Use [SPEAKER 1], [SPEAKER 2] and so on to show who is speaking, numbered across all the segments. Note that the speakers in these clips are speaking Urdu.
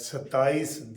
[SPEAKER 1] 27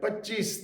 [SPEAKER 1] 25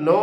[SPEAKER 1] 9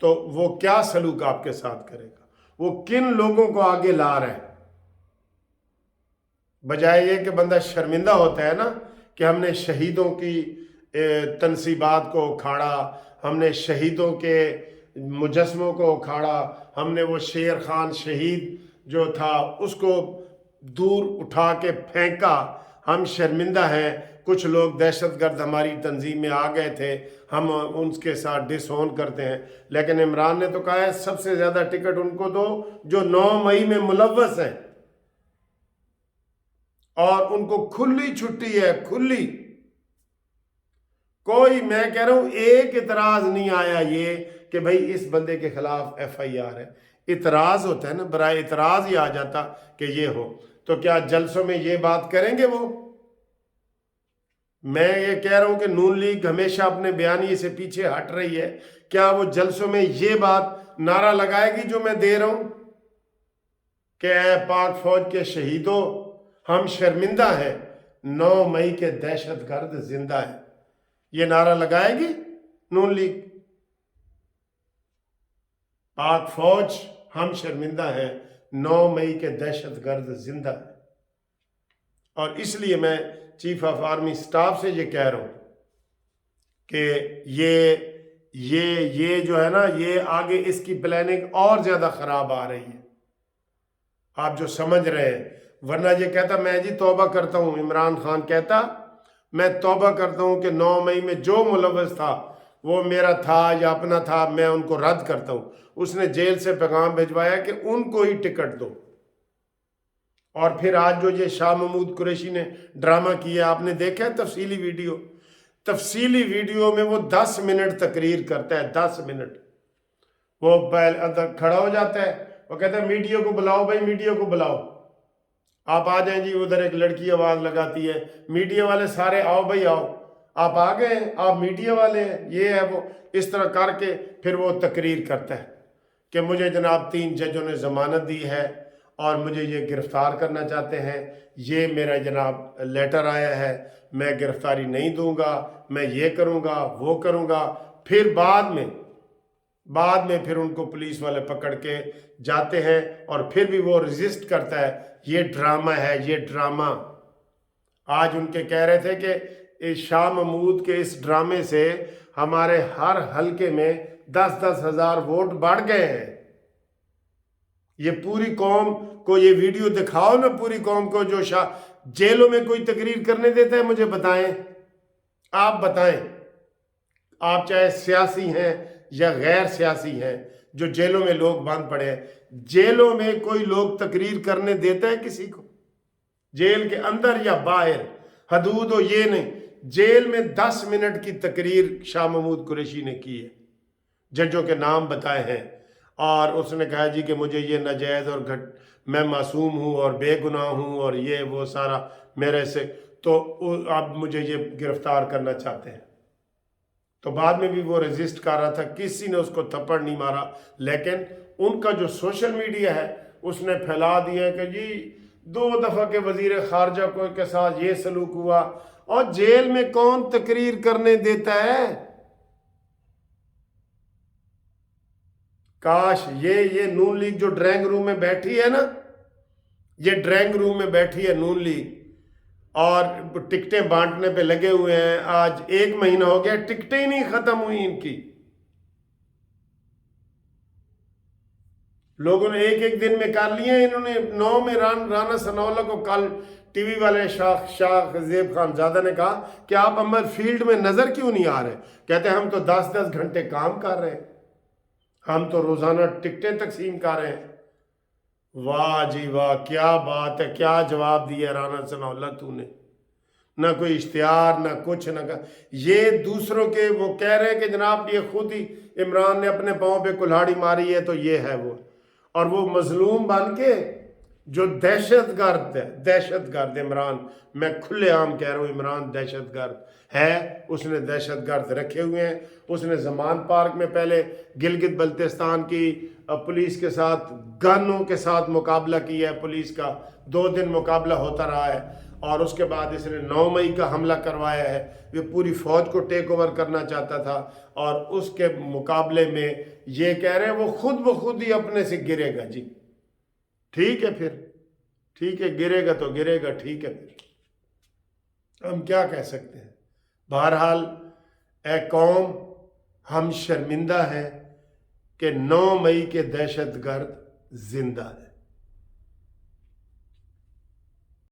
[SPEAKER 1] تو وہ کیا سلوک آپ کے ساتھ کرے گا، وہ کن لوگوں کو آگے لا رہے ہیں؟ بجائے یہ کہ بندہ شرمندہ ہوتا ہے نا کہ ہم نے شہیدوں کی تنصیبات کو اکھاڑا، ہم نے شہیدوں کے مجسموں کو اکھاڑا، ہم نے وہ شیر خان شہید جو تھا اس کو دور اٹھا کے پھینکا، ہم شرمندہ ہیں، کچھ لوگ دہشت گرد ہماری تنظیم میں آ گئے تھے، ہم ان کے ساتھ ڈس اون کرتے ہیں۔ لیکن عمران نے تو کہا ہے سب سے زیادہ ٹکٹ ان کو دو جو 9 مئی میں ملوث ہیں، اور ان کو کھلی چھٹی ہے، کھلی۔ کوئی، میں کہہ رہا ہوں، ایک اعتراض نہیں آیا یہ کہ بھئی اس بندے کے خلاف ایف آئی آر ہے۔ اعتراض ہوتا ہے نا، برائے اعتراض ہی آ جاتا کہ یہ ہو، تو کیا جلسوں میں یہ بات کریں گے وہ؟ میں یہ کہہ رہا ہوں کہ نون لیگ ہمیشہ اپنے بیانیے سے پیچھے ہٹ رہی ہے، کیا وہ جلسوں میں یہ بات نعرہ لگائے گی جو میں دے رہا ہوں کہ اے پاک فوج کے شہیدوں، ہم شرمندہ ہیں، 9 مئی کے دہشت گرد زندہ ہیں؟ یہ نعرہ لگائے گی نون لیگ؟ پاک فوج، ہم شرمندہ ہیں، 9 مئی کے دہشت گرد زندہ ہیں۔ اور اس لیے میں چیف آف آرمی سٹاف سے یہ کہہ رہا ہوں کہ یہ جو ہے نا، یہ آگے اس کی پلاننگ اور زیادہ خراب آ رہی ہے، آپ جو سمجھ رہے ہیں۔ ورنہ یہ کہتا میں جی توبہ کرتا ہوں، عمران خان کہتا میں توبہ کرتا ہوں کہ 9 مئی میں جو ملوث تھا وہ میرا تھا یا اپنا تھا، میں ان کو رد کرتا ہوں۔ اس نے جیل سے پیغام بھجوایا کہ ان کو ہی ٹکٹ دو۔ اور پھر آج جو یہ شاہ محمود قریشی نے ڈرامہ کیا، آپ نے دیکھا ہے تفصیلی ویڈیو میں وہ 10 منٹ تقریر کرتا ہے، 10 منٹ وہ اندر کھڑا ہو جاتا ہے، وہ کہتا ہے میڈیا کو بلاؤ بھائی، میڈیا کو بلاؤ، آپ آ جائیں جی۔ ادھر ایک لڑکی آواز لگاتی ہے، میڈیا والے سارے آؤ بھائی آؤ، آپ آ گئے ہیں، آپ میڈیا والے ہیں، یہ ہے وہ، اس طرح کر کے پھر وہ تقریر کرتا ہے کہ مجھے جناب 3 ججوں نے ضمانت دی ہے اور مجھے یہ گرفتار کرنا چاہتے ہیں، یہ میرا جناب لیٹر آیا ہے، میں گرفتاری نہیں دوں گا، میں یہ کروں گا وہ کروں گا۔ پھر بعد میں پھر ان کو پولیس والے پکڑ کے جاتے ہیں، اور پھر بھی وہ ریزسٹ کرتا ہے۔ یہ ڈرامہ ہے، یہ ڈرامہ۔ آج ان کے کہہ رہے تھے کہ شاہ محمود کے اس ڈرامے سے ہمارے ہر حلقے میں 10-10 ہزار ووٹ بڑھ گئے ہیں۔ یہ پوری قوم کو یہ ویڈیو دکھاؤ نا، پوری قوم کو، جو جیلوں میں کوئی تقریر کرنے دیتا ہے، مجھے بتائیں، آپ بتائیں، آپ چاہے سیاسی ہیں یا غیر سیاسی ہیں، جو جیلوں میں لوگ بند پڑے ہیں، جیلوں میں کوئی لوگ تقریر کرنے دیتا ہے کسی کو؟ جیل کے اندر یا باہر، حدود ہو یہ نہیں، جیل میں 10 منٹ کی تقریر شاہ محمود قریشی نے کی ہے، ججوں کے نام بتائے ہیں، اور اس نے کہا جی کہ مجھے یہ ناجائز اور میں معصوم ہوں اور بے گناہ ہوں اور یہ وہ سارا میرے سے، تو اب مجھے یہ گرفتار کرنا چاہتے ہیں۔ تو بعد میں بھی وہ ریزسٹ کر رہا تھا، کسی نے اس کو تھپڑ نہیں مارا، لیکن ان کا جو سوشل میڈیا ہے اس نے پھیلا دیا ہے کہ جی 2 دفعہ کے وزیر خارجہ کے ساتھ یہ سلوک ہوا، اور جیل میں کون تقریر کرنے دیتا ہے؟ کاش یہ نون لیگ جو ڈرائنگ روم میں بیٹھی ہے نا، یہ ڈرائنگ روم میں بیٹھی ہے نون لیگ، اور ٹکٹیں بانٹنے پہ لگے ہوئے ہیں۔ آج 1 مہینہ ہو گیا، ٹکٹیں ہی نہیں ختم ہوئی ان کی۔ لوگوں نے ایک دن میں کر لیے، انہوں نے 9 میں رانا ثناءاللہ کو کل ٹی وی والے شاہ زیب خان زادہ نے کہا کہ آپ ہمارے فیلڈ میں نظر کیوں نہیں آ رہے؟ کہتے ہیں ہم تو 10-10 گھنٹے کام کر رہے ہیں، ہم تو روزانہ ٹکٹیں تقسیم کر رہے ہیں۔ واہ جی واہ، کیا بات ہے، کیا جواب دیا رانا ثناءاللہ تو نے، نہ کوئی اشتہار، نہ کچھ، نہ یہ دوسروں کے، وہ کہہ رہے ہیں کہ جناب یہ خود ہی عمران نے اپنے پاؤں پہ کلہاڑی ماری ہے، تو یہ ہے وہ، اور وہ مظلوم بن کے جو دہشت گرد عمران، میں کھلے عام کہہ رہا ہوں، عمران دہشت گرد ہے، اس نے دہشت گرد رکھے ہوئے ہیں۔ اس نے زمان پارک میں پہلے گلگت بلتستان کی پولیس کے ساتھ گنوں کے ساتھ مقابلہ کیا ہے، پولیس کا 2 دن مقابلہ ہوتا رہا ہے، اور اس کے بعد اس نے 9 مئی کا حملہ کروایا ہے. یہ پوری فوج کو ٹیک اوور کرنا چاہتا تھا اور اس کے مقابلے میں یہ کہہ رہے ہیں وہ خود بخود ہی اپنے سے گرے گا. جی ٹھیک ہے، پھر ٹھیک ہے، گرے گا تو گرے گا، ٹھیک ہے، پھر ہم کیا کہہ سکتے ہیں. بہرحال اے قوم، ہم شرمندہ ہیں کہ 9 مئی کے دہشت گرد زندہ ہے.